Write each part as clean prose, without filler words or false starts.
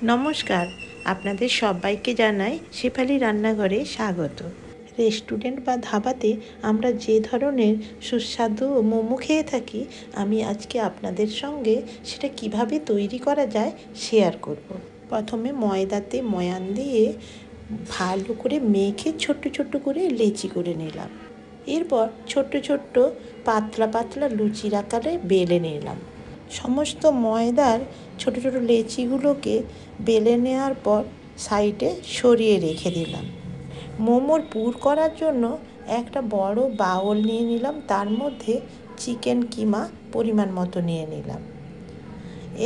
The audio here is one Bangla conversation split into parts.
নমস্কার, আপনাদের সবাইকে জানাই শেফালি রান্নাঘরে স্বাগত। রেস্টুরেন্ট বা ধাবাতে আমরা যে ধরনের সুস্বাদু মোমো খেয়ে থাকি, আমি আজকে আপনাদের সঙ্গে সেটা কিভাবে তৈরি করা যায় শেয়ার করব। প্রথমে ময়দাতে ময়ান দিয়ে ভালো করে মেখে ছোট্ট ছোট্ট করে লেচি করে নিলাম। এরপর ছোট্ট ছোট্ট পাতলা পাতলা লুচির আকারে বেলে নিলাম। সমস্ত ময়দার ছোট ছোট লেচিগুলোকে বেলে নেওয়ার পর সাইডে সরিয়ে রেখে দিলাম। মোমোর পুর করার জন্য একটা বড় বাউল নিয়ে নিলাম, তার মধ্যে চিকেন কিমা পরিমাণ মতো নিয়ে নিলাম।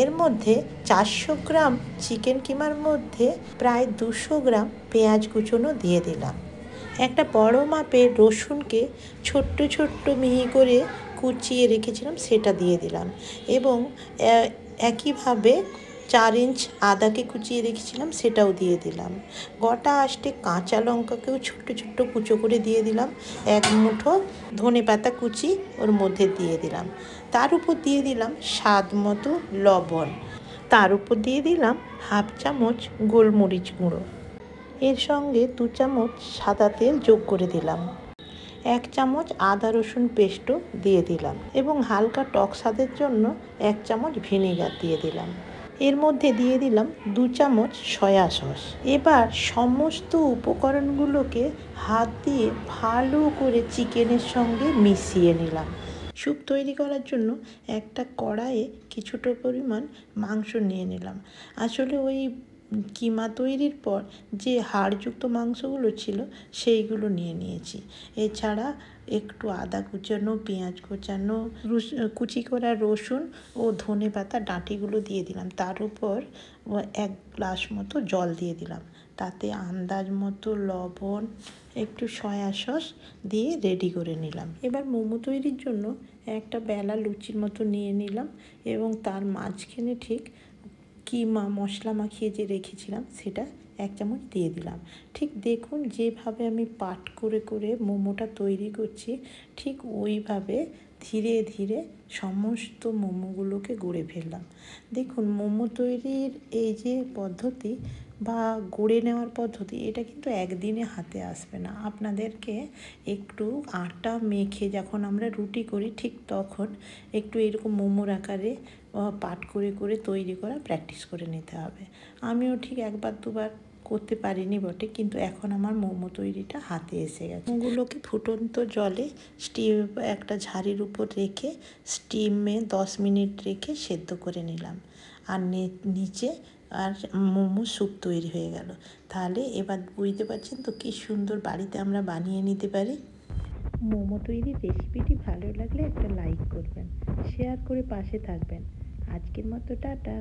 এর মধ্যে 400 গ্রাম চিকেন কিমার মধ্যে প্রায় 200 গ্রাম পেঁয়াজ কুচনো দিয়ে দিলাম। একটা বড় মাপের রসুনকে ছোট্ট ছোট্ট মিহি করে কুচিয়ে রেখেছিলাম, সেটা দিয়ে দিলাম। এবং একইভাবে 4 ইঞ্চ আদাকে কুচিয়ে রেখেছিলাম, সেটাও দিয়ে দিলাম। গোটা আষ্টে কাঁচা লঙ্কাকেও ছোট্ট ছোট্ট কুচো করে দিয়ে দিলাম। এক মুঠো ধনেপাতা কুচি ওর মধ্যে দিয়ে দিলাম। তার উপর দিয়ে দিলাম স্বাদ মতো লবণ। তার উপর দিয়ে দিলাম হাফ চামচ গোলমরিচ গুঁড়ো। এর সঙ্গে 2 চামচ সাদা তেল যোগ করে দিলাম। 1 চামচ আদা রসুন পেস্টও দিয়ে দিলাম এবং হালকা টক স্বাদের জন্য 1 চামচ ভিনেগার দিয়ে দিলাম। এর মধ্যে দিয়ে দিলাম 2 চামচ সয়া সস। এবার সমস্ত উপকরণগুলোকে হাত দিয়ে ভালো করে চিকেনের সঙ্গে মিশিয়ে নিলাম। স্যুপ তৈরি করার জন্য একটা কড়াইয়ে কিছুটা পরিমাণ মাংস নিয়ে নিলাম। আসলে ওই কিমা তৈরির পর যে হাড়যুক্ত মাংসগুলো ছিল সেইগুলো নিয়ে নিয়েছি। এছাড়া একটু আদা কুচানো, পেঁয়াজ কুচানো, কুচি করা রসুন ও ধনেপাতা ডাঁটিগুলো দিয়ে দিলাম। তার উপর 1 গ্লাস মতো জল দিয়ে দিলাম। তাতে আন্দাজ মতো লবণ, একটু সয়া সস দিয়ে রেডি করে নিলাম। এবার মোমো তৈরির জন্য একটা বেলা লুচির মতো নিয়ে নিলাম এবং তার মাঝখানে ঠিক কিমা মশলা মাখিয়ে যে রেখেছিলাম সেটা 1 চামচ দিয়ে দিলাম। ঠিক দেখুন, যেভাবে আমি পাট করে করে মোমোটা তৈরি করছি, ঠিক ওইভাবে ধীরে ধীরে সমস্ত মোমোগুলোকে গড়ে ফেললাম। দেখুন, মোমো তৈরির এই যে পদ্ধতি বা গড়ে নেওয়ার পদ্ধতি, এটা কিন্তু একদিনে হাতে আসবে না। আপনাদেরকে একটু আটা মেখে যখন আমরা রুটি করি, ঠিক তখন একটু এরকম মোমোর আকারে পাট করে করে তৈরি করা প্র্যাকটিস করে নিতে হবে। আমিও ঠিক 1বার 2বার করতে পারিনি বটে, কিন্তু এখন আমার মোমো তৈরিটা হাতে এসে গেছে। মোমোগুলোকে ফুটন্ত জলে একটা ঝাড়ির উপর রেখে স্টিমে 10 মিনিট রেখে সেদ্ধ করে নিলাম। আর নিচে আর মোমো স্যুপ তৈরি হয়ে গেল। তাহলে এবার বুঝতে পারছেন তো কি সুন্দর বাড়িতে আমরা বানিয়ে নিতে পারি। মোমো তৈরির রেসিপিটি ভালো লাগলে একটা লাইক করবেন, শেয়ার করে পাশে থাকবেন। আজকের মতো টাটা।